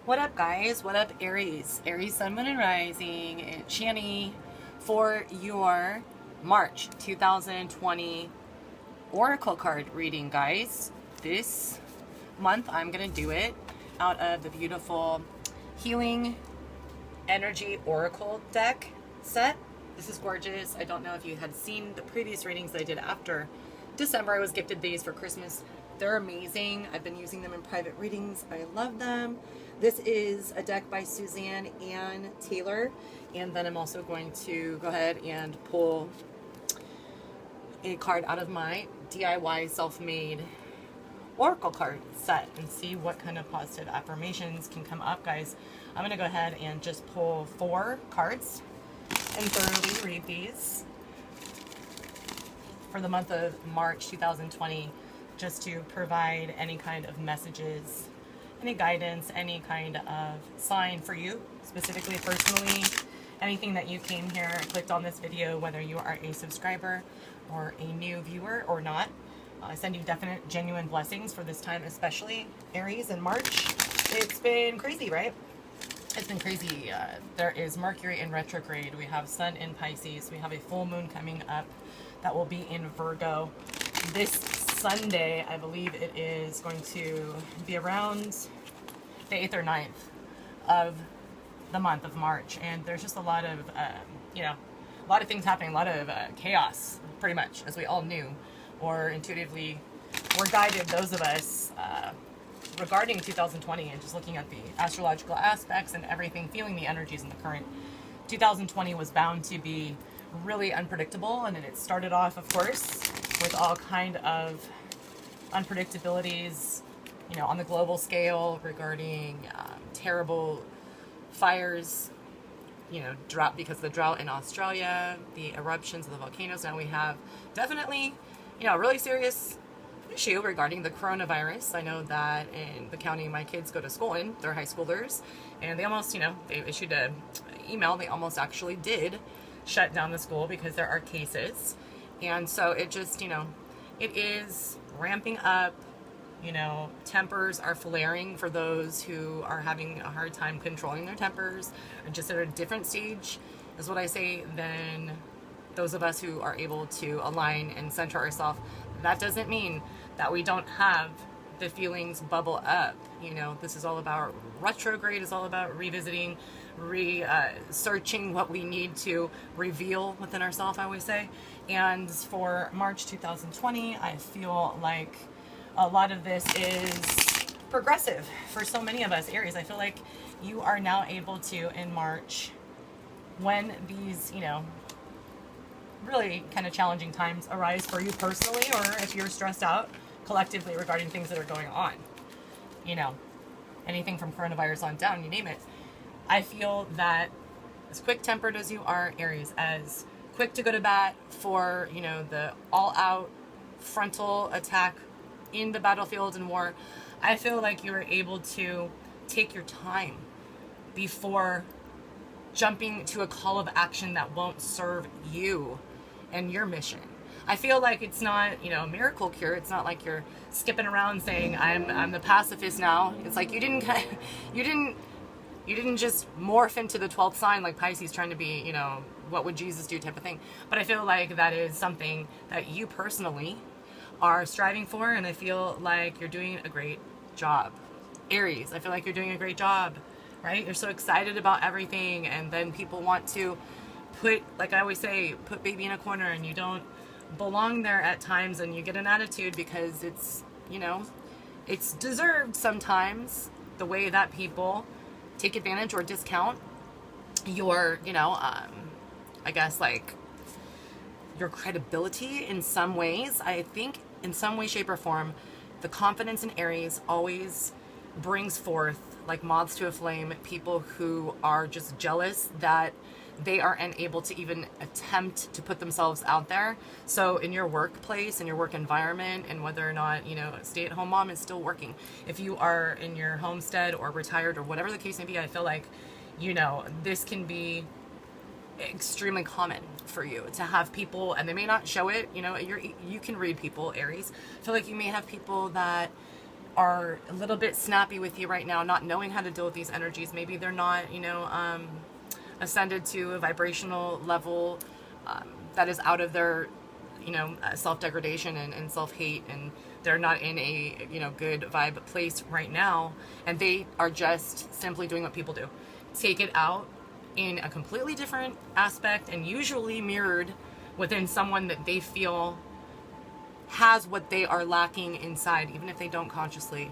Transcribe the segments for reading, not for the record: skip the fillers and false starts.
What up, guys? What up, Aries? Aries, Sun, Moon, and Rising. It's Shani for your March 2020 Oracle card reading, guys. This month, I'm going to do it out of the beautiful Healing Energy Oracle deck set. This is gorgeous. I don't know if you had seen the previous readings I did after December. I was gifted these for Christmas. They're amazing. I've been using them in private readings. I love them. This is a deck by Suzanne Ann Taylor. And then I'm also going to go ahead and pull a card out of my DIY self-made Oracle card set and see what kind of positive affirmations can come up, guys. I'm going to go ahead and just pull 4 cards and thoroughly read these for the month of March 2020, just to provide any kind of messages, any guidance, any kind of sign for you, specifically, personally, anything that you came here and clicked on this video, whether you are a subscriber or a new viewer or not. I send you definite, genuine blessings for this time, especially Aries in March. It's been crazy, right? It's been crazy. There is Mercury in retrograde. We have Sun in Pisces. We have a full moon coming up that will be in Virgo this Sunday. I believe it is going to be around the 8th or 9th of the month of March. And there's just a lot of, a lot of things happening, a lot of chaos, pretty much, as we all knew, or intuitively were guided, those of us, regarding 2020, and just looking at the astrological aspects and everything, feeling the energies in the current. 2020 was bound to be really unpredictable, and it started off, of course, with all kind of unpredictabilities, on the global scale regarding terrible fires, drought, because of the drought in Australia, the eruptions of the volcanoes. Now we have definitely, a really serious issue regarding the coronavirus. I know that in the county my kids go to school in, they're high schoolers, and they almost, they issued an email, they almost actually did shut down the school because there are cases. And so it just, it is ramping up, tempers are flaring for those who are having a hard time controlling their tempers, or just at a different stage, is what I say, than those of us who are able to align and center ourselves. That doesn't mean that we don't have the feelings bubble up. This is all about retrograde, is all about revisiting, searching what we need to reveal within ourselves, I always say. And for March 2020, I feel like a lot of this is progressive for so many of us, Aries. I feel like you are now able to, in March, when these, really kind of challenging times arise for you personally, or if you're stressed out collectively regarding things that are going on, anything from coronavirus on down, you name it. I feel that as quick-tempered as you are, Aries, as quick to go to bat for, the all-out frontal attack in the battlefield and war, I feel like you are able to take your time before jumping to a call of action that won't serve you and your mission. I feel like it's not, a miracle cure. It's not like you're skipping around saying I'm the pacifist now. It's like you didn't just morph into the 12th sign like Pisces, trying to be, what would Jesus do type of thing. But I feel like that is something that you personally are striving for, and I feel like you're doing a great job. Aries, I feel like you're doing a great job, right? You're so excited about everything, and then people want to put, like I always say, put baby in a corner, and you don't belong there at times, and you get an attitude because it's, it's deserved sometimes, the way that people take advantage or discount your, I guess, like, your credibility in some ways. I think in some way, shape, or form, the confidence in Aries always brings forth, like moths to a flame, people who are just jealous that they are unable to even attempt to put themselves out there. So in your workplace, in your work environment, and whether or not, a stay-at-home mom is still working, if you are in your homestead or retired or whatever the case may be, I feel like, this can be extremely common for you to have people, and they may not show it, you can read people, Aries. I feel like you may have people that are a little bit snappy with you right now, not knowing how to deal with these energies. Maybe they're not, ascended to a vibrational level that is out of their, self-degradation and self-hate, and they're not in a, good vibe place right now, and they are just simply doing what people do. Take it out in a completely different aspect, and usually mirrored within someone that they feel has what they are lacking inside, even if they don't consciously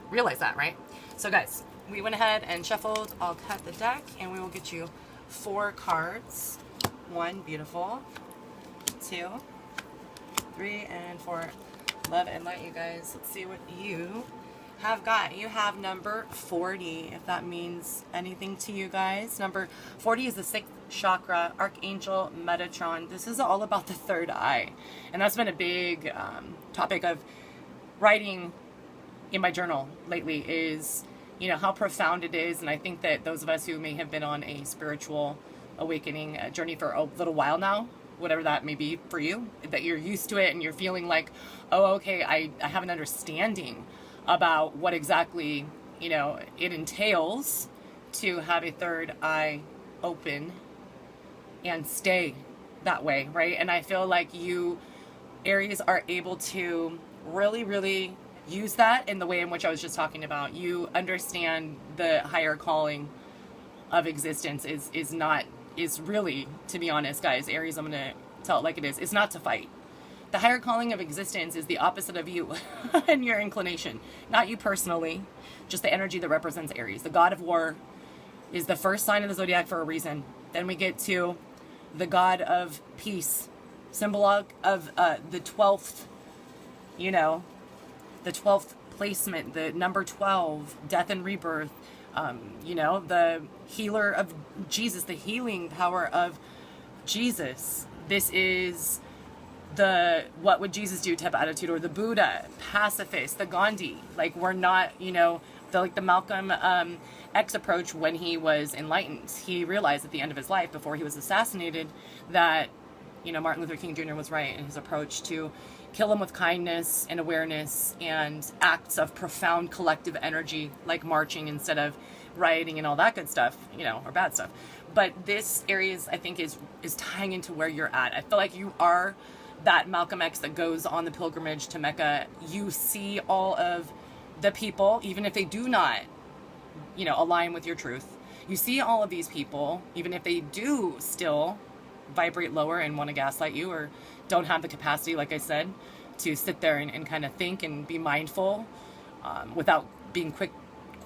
realize that, right? So guys, we went ahead and shuffled. I'll cut the deck and we will get you 4 cards. 1, beautiful. 2, 3, and 4. Love and light, you guys. Let's see what you have got. You have number 40, if that means anything to you guys. Number 40 is the 6th chakra, Archangel Metatron. This is all about the third eye, and that's been a big topic of writing in my journal lately, is how profound it is. And I think that those of us who may have been on a spiritual awakening journey for a little while now, whatever that may be for you, that you're used to it and you're feeling like, oh, okay, I have an understanding about what exactly it entails to have a third eye open and stay that way, right? And I feel like you, Aries, are able to really, really use that in the way in which I was just talking about. You understand the higher calling of existence is really, to be honest, guys, Aries, I'm going to tell it like it is. It's not to fight. The higher calling of existence is the opposite of you and your inclination. Not you personally, just the energy that represents Aries. The god of war is the first sign of the zodiac for a reason. Then we get to the god of peace, symbol of the 12th, the 12th placement, the number 12, death and rebirth, the healer of Jesus, the healing power of Jesus. This is the what would Jesus do type attitude, or the Buddha, pacifist, the Gandhi. Like, we're not, the Malcolm X approach when he was enlightened. He realized at the end of his life, before he was assassinated, that, Martin Luther King Jr. was right in his approach to kill him with kindness and awareness and acts of profound collective energy, like marching instead of rioting and all that good stuff, or bad stuff. But this Aries, I think, is tying into where you're at. I feel like you are that Malcolm X that goes on the pilgrimage to Mecca. You see all of the people, even if they do not, align with your truth. You see all of these people, even if they do still vibrate lower and want to gaslight you, or don't have the capacity, like I said, to sit there and kind of think and be mindful without being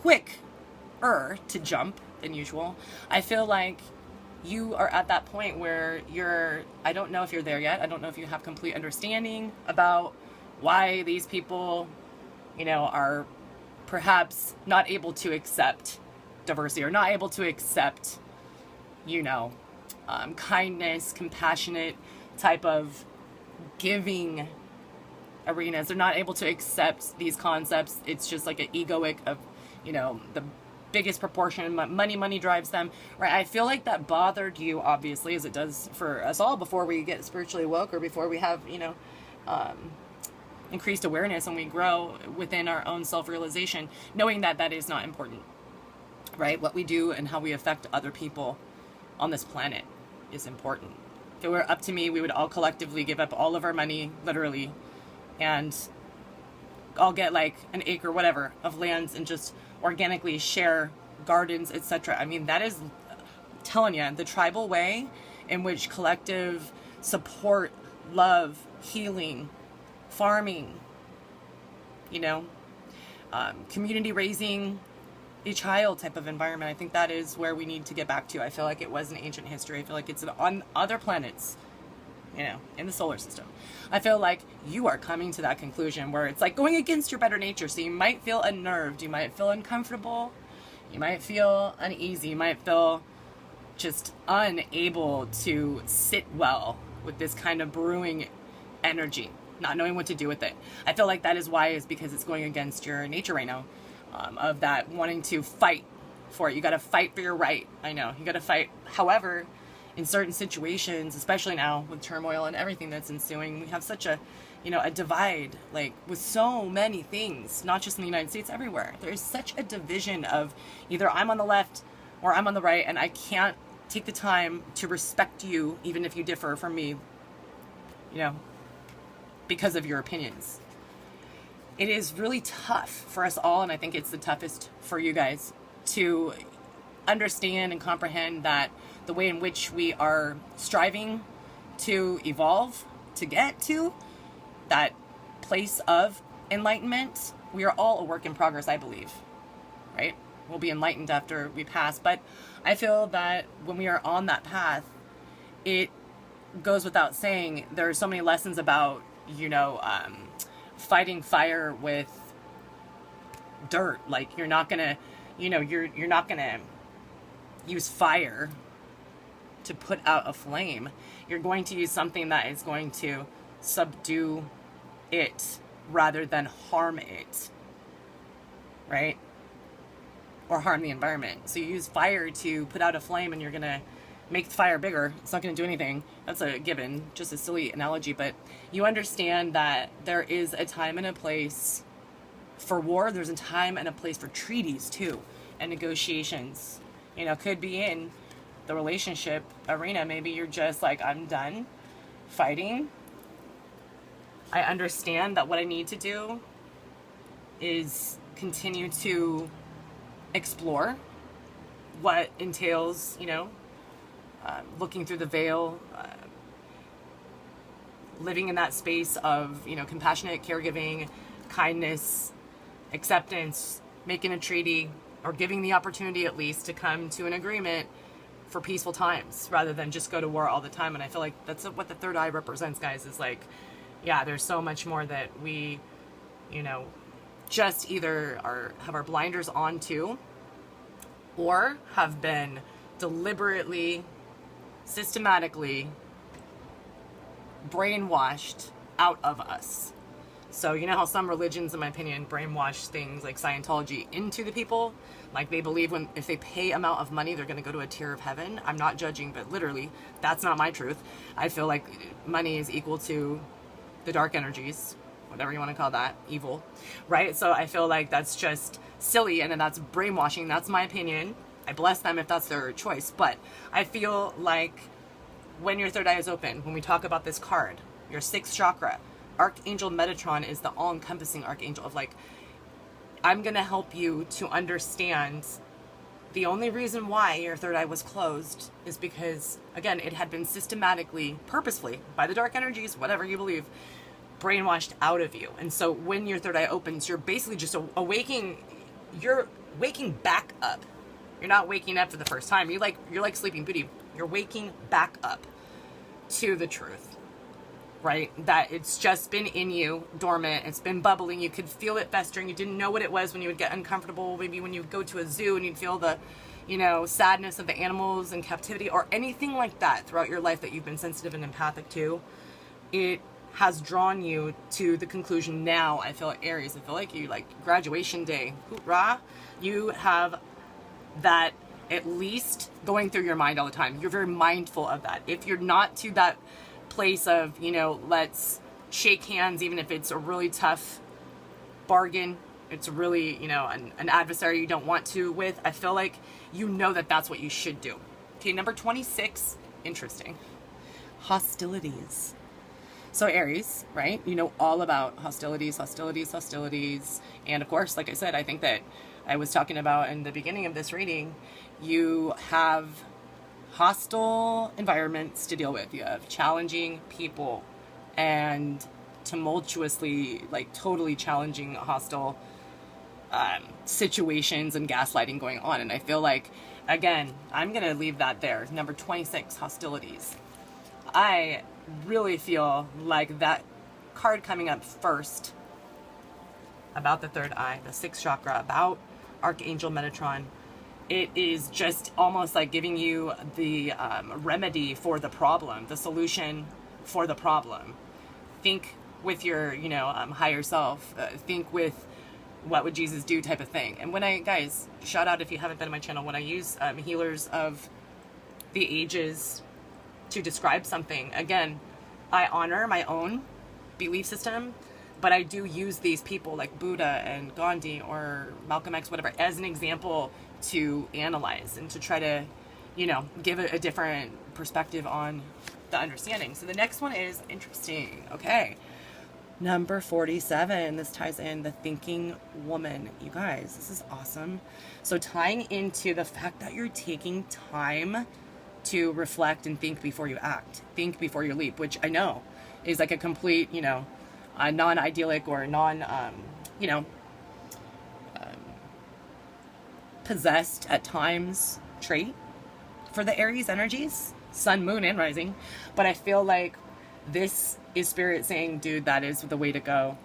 quicker to jump than usual. I feel like you are at that point where I don't know if you're there yet. I don't know if you have complete understanding about why these people, are perhaps not able to accept diversity, or not able to accept, kindness, compassionate type of giving arenas. They're not able to accept these concepts. It's just like an egoic of, the biggest proportion. Money drives them, right? I feel like that bothered you, obviously, as it does for us all before we get spiritually woke, or before we have, increased awareness and we grow within our own self-realization, knowing that that is not important, right? What we do and how we affect other people on this planet is important. If it were up to me, we would all collectively give up all of our money, literally, and all get like an acre, whatever, of lands and just organically share gardens, etc. I mean, that is, I'm telling you, the tribal way in which collective support, love, healing, farming, community raising a child type of environment. I think that is where we need to get back to. I feel like it was in ancient history. I feel like it's on other planets, in the solar system. I feel like you are coming to that conclusion where it's like going against your better nature. So you might feel unnerved. You might feel uncomfortable. You might feel uneasy. You might feel just unable to sit well with this kind of brewing energy, not knowing what to do with it. I feel like that is why, is because it's going against your nature right now, of that wanting to fight for it. You got to fight for your right. I know you got to fight. However, in certain situations, especially now with turmoil and everything that's ensuing, we have such a a divide, like with so many things, not just in the United States, everywhere. There is such a division of either I'm on the left or I'm on the right, and I can't take the time to respect you, even if you differ from me, because of your opinions. It is really tough for us all, and I think it's the toughest for you guys to understand and comprehend that the way in which we are striving to evolve, to get to that place of enlightenment, we are all a work in progress, I believe, right? We'll be enlightened after we pass, but I feel that when we are on that path, it goes without saying, there are so many lessons about, fighting fire with dirt. Like, you're not gonna, you're not gonna use fire to put out a flame. You're going to use something that is going to subdue it rather than harm it, right? Or harm the environment. So you use fire to put out a flame, and you're gonna make the fire bigger. It's not gonna do anything. That's a given, just a silly analogy, but you understand that there is a time and a place for war. There's a time and a place for treaties too, and negotiations. Could be in the relationship arena. Maybe you're just like, I'm done fighting. I understand that what I need to do is continue to explore what entails, looking through the veil, living in that space of, compassionate caregiving, kindness, acceptance, making a treaty, or giving the opportunity at least to come to an agreement for peaceful times rather than just go to war all the time. And I feel like that's what the third eye represents, guys, is like, yeah, there's so much more that we, just either have our blinders on to, or have been deliberately, systematically brainwashed out of us. So you know how some religions, in my opinion, brainwash things like Scientology into the people? Like they believe if they pay amount of money, they're going to go to a tier of heaven. I'm not judging, but literally, that's not my truth. I feel like money is equal to the dark energies, whatever you want to call that, evil, right? So I feel like that's just silly, and then that's brainwashing. That's my opinion. I bless them if that's their choice. But I feel like when your third eye is open, when we talk about this card, your sixth chakra, Archangel Metatron is the all-encompassing archangel of like, I'm going to help you to understand the only reason why your third eye was closed is because, again, it had been systematically, purposefully, by the dark energies, whatever you believe, brainwashed out of you. And so when your third eye opens, you're basically just you're waking back up. You're not waking up for the first time. You're like Sleeping Beauty. You're waking back up to the truth, right? That it's just been in you, dormant. It's been bubbling. You could feel it festering. You didn't know what it was when you would get uncomfortable. Maybe when you would go to a zoo and you'd feel the, sadness of the animals in captivity or anything like that throughout your life that you've been sensitive and empathic to. It has drawn you to the conclusion now. I feel like Aries. I feel like you, like graduation day. Hoorah! You have that at least going through your mind all the time. You're very mindful of that. If you're not to that place of, let's shake hands, even if it's a really tough bargain, it's really, an adversary you don't want to with, I feel like that's what you should do. Okay, number 26, interesting. Hostilities. So Aries, right? You know all about hostilities. And of course, like I said, I think that I was talking about in the beginning of this reading, you have hostile environments to deal with. You have challenging people and tumultuously, like totally challenging, hostile situations and gaslighting going on. And I feel like, again, I'm going to leave that there. Number 26, hostilities. I really feel like that card coming up first about the third eye, the sixth chakra, about Archangel Metatron, it is just almost like giving you the remedy for the problem, the solution for the problem. Think with your, higher self. Think with what would Jesus do type of thing. And when guys, shout out if you haven't been on my channel, when I use healers of the ages to describe something, again, I honor my own belief system, but I do use these people like Buddha and Gandhi or Malcolm X, whatever, as an example to analyze and to try to, you know, give a different perspective on the understanding. So the next one is interesting. Okay. Number 47. This ties in the thinking woman. You guys, this is awesome. So tying into the fact that you're taking time to reflect and think before you act, think before you leap, which I know is like a complete, you know, non-idyllic or possessed at times trait for the Aries energies, sun, moon, and rising. But I feel like this is spirit saying, dude, that is the way to go.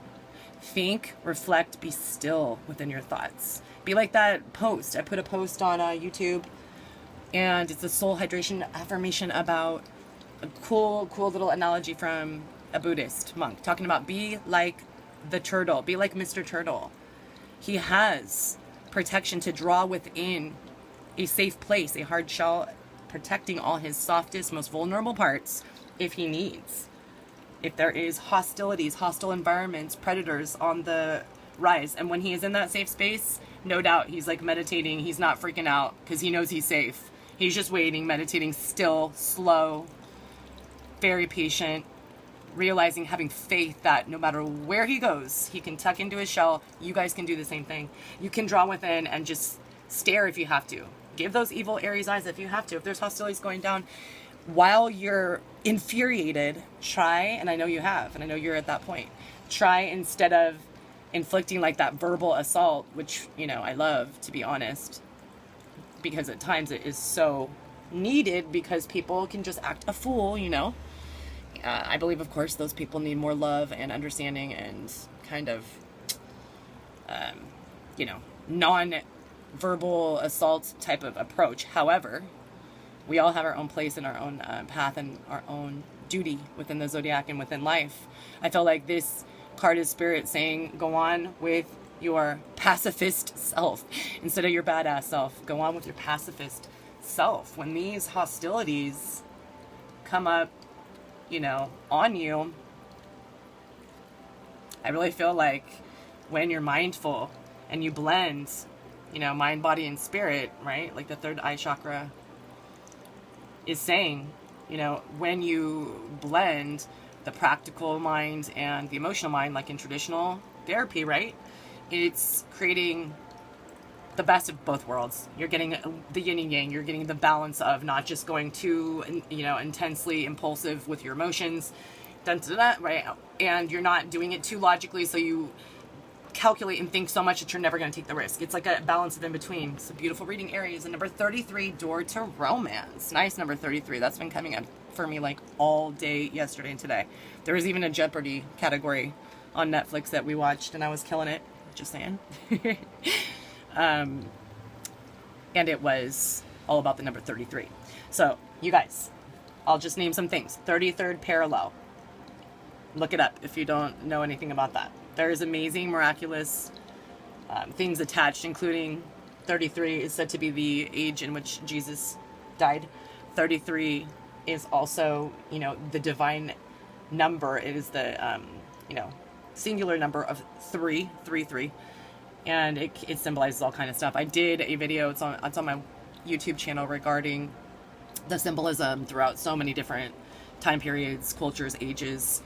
Think, reflect, be still within your thoughts. Be like that post. I put a post on YouTube, and it's a soul hydration affirmation about a cool little analogy from a Buddhist monk talking about be like the turtle, be like Mr. Turtle. He has protection to draw within a safe place, a hard shell, protecting all his softest, most vulnerable parts if he needs. If there is hostilities, hostile environments, predators on the rise, and when he is in that safe space, no doubt he's like meditating, he's not freaking out because he knows he's safe. He's just waiting, meditating, still, slow, very patient, realizing, having faith that no matter where he goes, he can tuck into his shell. You guys can do the same thing. You can draw within and just stare if you have to. Give those evil Aries eyes if you have to. If there's hostilities going down, while you're infuriated, try, and I know you have, and I know you're at that point, try, instead of inflicting like that verbal assault, which, you know, I love, to be honest, because at times it is so needed because people can just act a fool, you know. I believe, of course, those people need more love and understanding and kind of, you know, non-verbal assault type of approach. However, we all have our own place and our own path and our own duty within the zodiac and within life. I feel like this card is spirit saying, go on with your pacifist self instead of your badass self. Go on with your pacifist self. When these hostilities come up, you know, on you, I really feel like when you're mindful and you blend, you know, mind, body, and spirit, right? Like the third eye chakra is saying, you know, when you blend the practical mind and the emotional mind, like in traditional therapy, right? It's creating the best of both worlds. You're getting the yin and yang. You're getting the balance of not just going too, you know, intensely impulsive with your emotions, right? And you're not doing it too logically, so you calculate and think so much that you're never going to take the risk. It's like a balance of in between. It's a beautiful reading, Aries. And number 33, door to romance. Nice, number 33. That's been coming up for me like all day yesterday and today. There was even a Jeopardy category on Netflix that we watched, and I was killing it. Just saying. And it was all about the number 33. So, you guys, I'll just name some things. 33rd parallel. Look it up if you don't know anything about that. There's amazing, miraculous things attached, including 33 is said to be the age in which Jesus died. 33 is also, you know, the divine number. It is the, you know, singular number of 3. And it symbolizes all kind of stuff. I did a video, it's on my YouTube channel, regarding the symbolism throughout so many different time periods, cultures, ages,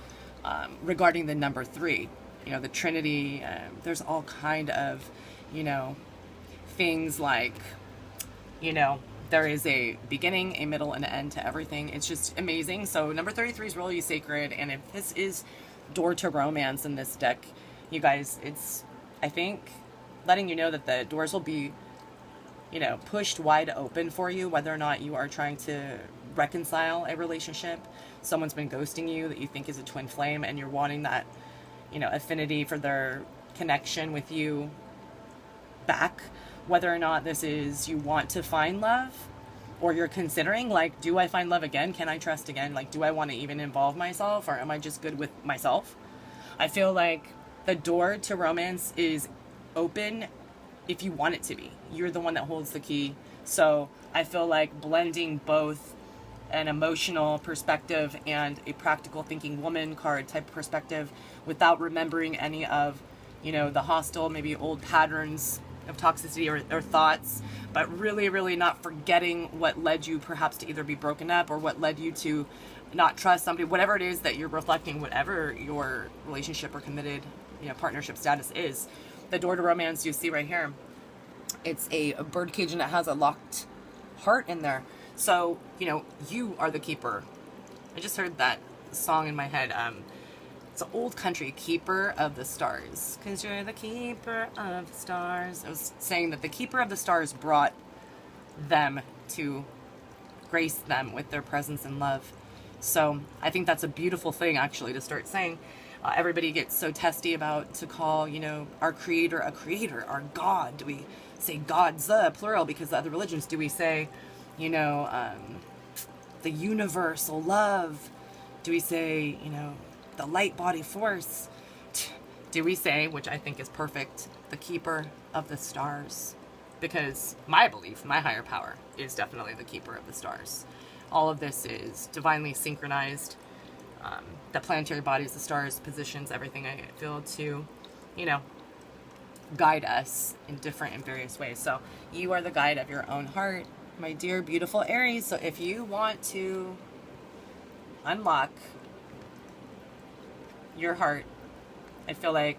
regarding the number 3. You know, the Trinity, there's all kind of, you know, things like, you know, there is a beginning, a middle, and an end to everything. It's just amazing. So number 33 is really sacred. And if this is door to romance in this deck, you guys, it's, I think, letting you know that the doors will be, you know, pushed wide open for you, whether or not you are trying to reconcile a relationship. Someone's been ghosting you that you think is a twin flame, and you're wanting that, you know, affinity for their connection with you back. Whether or not this is you want to find love, or you're considering, like, do I find love again? Can I trust again? Like, do I want to even involve myself, or am I just good with myself? I feel like the door to romance is open if you want it to be. You're the one that holds the key. So I feel like blending both an emotional perspective and a practical thinking woman card type of perspective without remembering any of, you know, the hostile, maybe old patterns of toxicity or thoughts, but really, really not forgetting what led you perhaps to either be broken up or what led you to not trust somebody, whatever it is that you're reflecting, whatever your relationship or committed, you know, partnership status is. The door to romance you see right here, it's a bird cage and it has a locked heart in there. So, you know, you are the keeper. I just heard that song in my head. It's an old country, Keeper of the Stars. 'Cause you're the keeper of the stars. I was saying that the keeper of the stars brought them to grace them with their presence and love. So I think that's a beautiful thing, actually, to start saying. Everybody gets so testy about to call, you know, our creator a creator, our God. Do we say God's plural because the other religions? Do we say, you know, the universal love? Do we say, you know, the light body force? Do we say, which I think is perfect, the keeper of the stars? Because my belief, my higher power, is definitely the keeper of the stars. All of this is divinely synchronized. The planetary bodies, the stars, positions, everything, I feel, to, you know, guide us in different and various ways. So you are the guide of your own heart, my dear, beautiful Aries. So if you want to unlock your heart, I feel like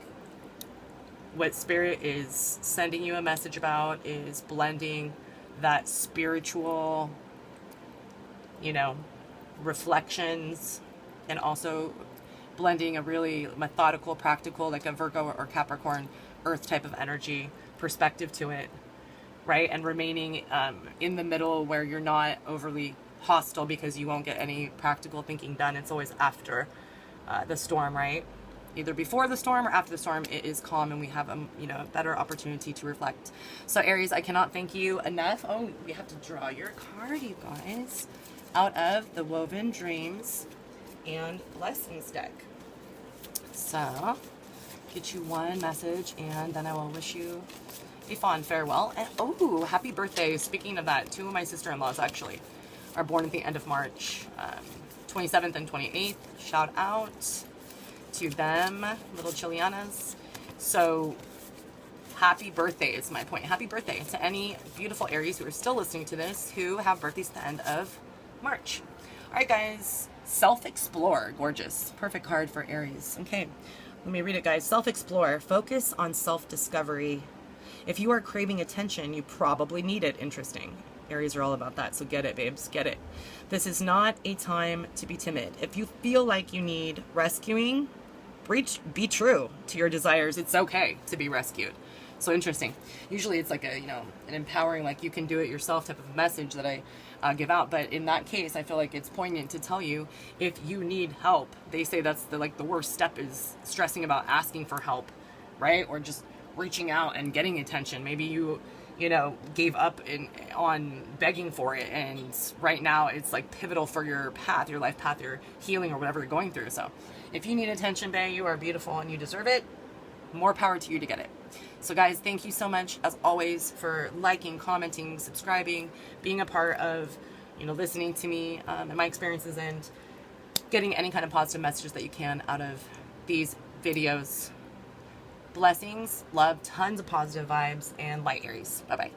what Spirit is sending you a message about is blending that spiritual, you know, reflections, and also blending a really methodical, practical, like a Virgo or Capricorn earth type of energy perspective to it, right? And remaining in the middle where you're not overly hostile, because you won't get any practical thinking done. It's always after the storm, right? Either before the storm or after the storm, it is calm and we have a, you know, better opportunity to reflect. So Aries, I cannot thank you enough. Oh, we have to draw your card, you guys, out of the Woven Dreams and Blessings deck. So get you one message and then I will wish you a fond farewell. And oh, happy birthday. Speaking of that, two of my sister-in-laws actually are born at the end of March, 27th and 28th. Shout out to them, little Chilianas. So happy birthday is my point. Happy birthday to any beautiful Aries who are still listening to this, who have birthdays at the end of March. All right, guys, self-explore. Gorgeous. Perfect card for Aries. Okay, let me read it, guys. Self-explore. Focus on self-discovery. If you are craving attention, you probably need it. Interesting. Aries are all about that, so get it, babes. Get it. This is not a time to be timid. If you feel like you need rescuing, be true to your desires. It's okay to be rescued. So interesting. Usually it's like a, you know, an empowering, like you can do it yourself type of message that I give out. But in that case, I feel like it's poignant to tell you if you need help. They say that's the worst step is stressing about asking for help, right? Or just reaching out and getting attention. Maybe you know, gave up on begging for it, and right now it's like pivotal for your path, your life path, your healing, or whatever you're going through. So if you need attention, bae, you are beautiful and you deserve it. More power to you to get it. So guys, thank you so much as always for liking, commenting, subscribing, being a part of, you know, listening to me and my experiences, and getting any kind of positive messages that you can out of these videos. Blessings, love, tons of positive vibes, and light, Aries. Bye-bye.